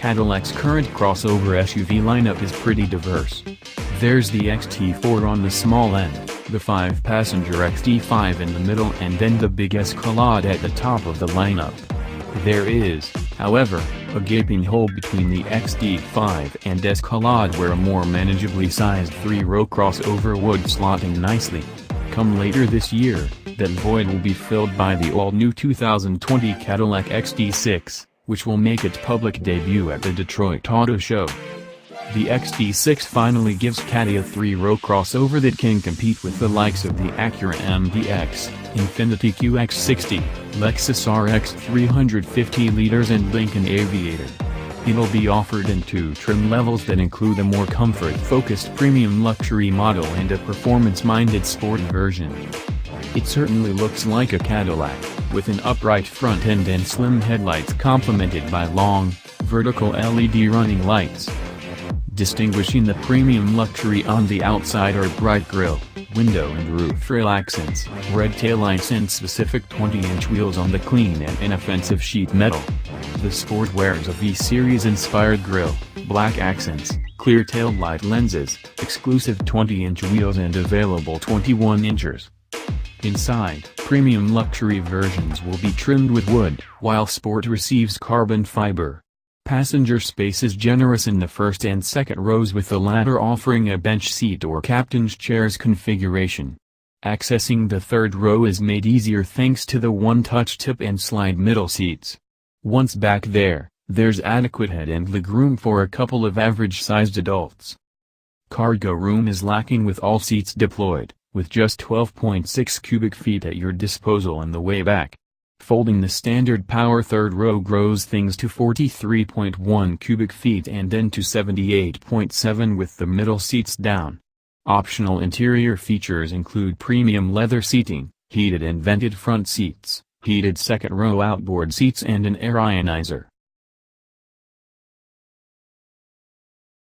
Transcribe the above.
Cadillac's current crossover SUV lineup is pretty diverse. There's the XT4 on the small end, the 5-passenger XT5 in the middle, and then the big Escalade at the top of the lineup. There is, however, a gaping hole between the XT5 and Escalade where a more manageably sized 3-row crossover would slot in nicely. Come later this year, that void will be filled by the all-new 2020 Cadillac XT6, which will make its public debut at the Detroit Auto Show. The XT6 finally gives Caddy a 3-row crossover that can compete with the likes of the Acura MDX, Infiniti QX60, Lexus RX 350 liters and Lincoln Aviator. It'll be offered in 2 trim levels that include a more comfort-focused premium luxury model and a performance-minded sport version. It certainly looks like a Cadillac, with an upright front end and slim headlights complemented by long, vertical LED running lights. Distinguishing the premium luxury on the outside are bright grille, window and roof rail accents, red taillights and specific 20-inch wheels on the clean and inoffensive sheet metal. The Sport wears a V-Series inspired grille, black accents, clear taillight lenses, exclusive 20-inch wheels and available 21-inchers. Inside, premium luxury versions will be trimmed with wood, while Sport receives carbon fiber. Passenger space is generous in the first and second rows, with the latter offering a bench seat or captain's chairs configuration. Accessing the third row is made easier thanks to the one-touch tip and slide middle seats. Once back there, there's adequate head and legroom for a couple of average-sized adults. Cargo room is lacking with all seats deployed, with just 12.6 cubic feet at your disposal in the way back. Folding the standard power third row grows things to 43.1 cubic feet and then to 78.7 with the middle seats down. Optional interior features include premium leather seating, heated and vented front seats, heated second row outboard seats and an air ionizer.